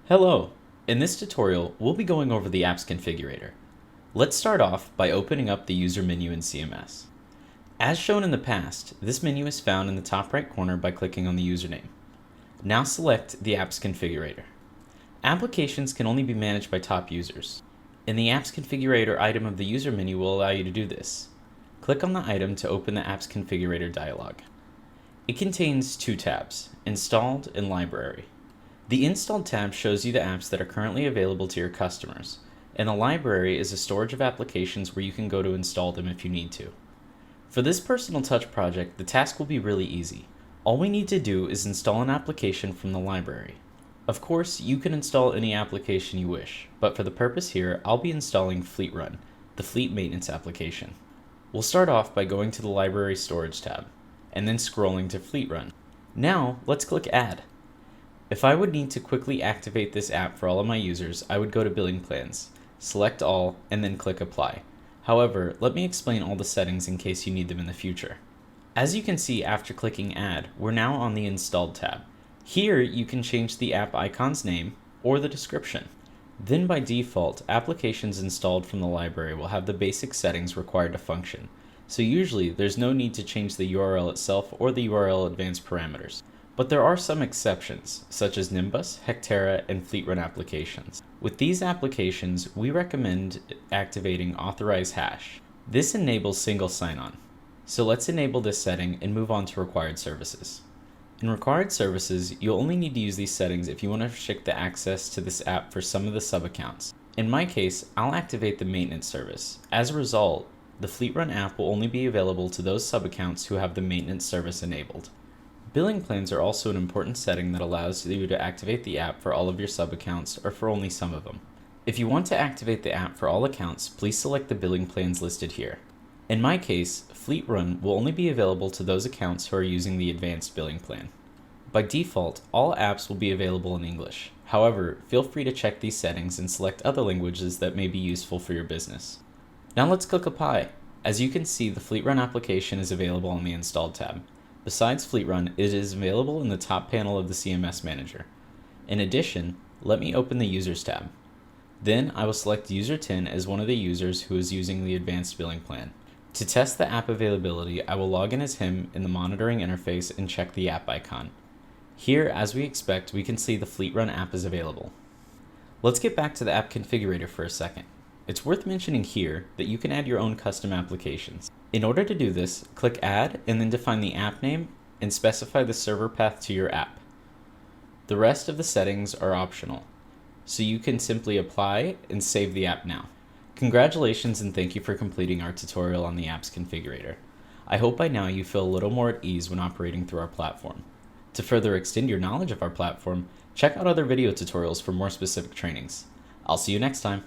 Hello! In this tutorial, we'll be going over the Apps Configurator. Let's start off by opening up the user menu in CMS. As shown in the past, this menu is found in the top right corner by clicking on the username. Now select the Apps Configurator. Applications can only be managed by top users. And the Apps Configurator item of the user menu will allow you to do this. Click on the item to open the Apps Configurator dialog. It contains two tabs, Installed and Library. The Installed tab shows you the apps that are currently available to your customers, and the library is a storage of applications where you can go to install them if you need to. For this personal touch project, the task will be really easy. All we need to do is install an application from the library. Of course, you can install any application you wish, but for the purpose here, I'll be installing Fleet Run, the fleet maintenance application. We'll start off by going to the Library Storage tab, and then scrolling to Fleet Run. Now, let's click Add. If I would need to quickly activate this app for all of my users, I would go to Billing Plans, select All, and then click Apply. However, let me explain all the settings in case you need them in the future. As you can see after clicking Add, we're now on the Installed tab. Here, you can change the app icon's name or the description. Then by default, applications installed from the library will have the basic settings required to function. So usually, there's no need to change the URL itself or the URL advanced parameters. But there are some exceptions, such as Nimbus, Hectera, and Fleet Run applications. With these applications, we recommend activating Authorize Hash. This enables single sign-on. So let's enable this setting and move on to required services. In required services, you'll only need to use these settings if you want to restrict the access to this app for some of the sub-accounts. In my case, I'll activate the maintenance service. As a result, the Fleet Run app will only be available to those sub-accounts who have the maintenance service enabled. Billing plans are also an important setting that allows you to activate the app for all of your sub-accounts or for only some of them. If you want to activate the app for all accounts, please select the billing plans listed here. In my case, Fleet Run will only be available to those accounts who are using the advanced billing plan. By default, all apps will be available in English. However, feel free to check these settings and select other languages that may be useful for your business. Now let's click Apply. As you can see, the Fleet Run application is available on the Installed tab. Besides Fleet Run, it is available in the top panel of the CMS Manager. In addition, let me open the Users tab. Then I will select User 10 as one of the users who is using the advanced billing plan. To test the app availability, I will log in as him in the monitoring interface and check the app icon. Here, as we expect, we can see the Fleet Run app is available. Let's get back to the app configurator for a second. It's worth mentioning here that you can add your own custom applications. In order to do this, click Add and then define the app name and specify the server path to your app. The rest of the settings are optional, so you can simply apply and save the app now. Congratulations and thank you for completing our tutorial on the Apps Configurator. I hope by now you feel a little more at ease when operating through our platform. To further extend your knowledge of our platform, check out other video tutorials for more specific trainings. I'll see you next time.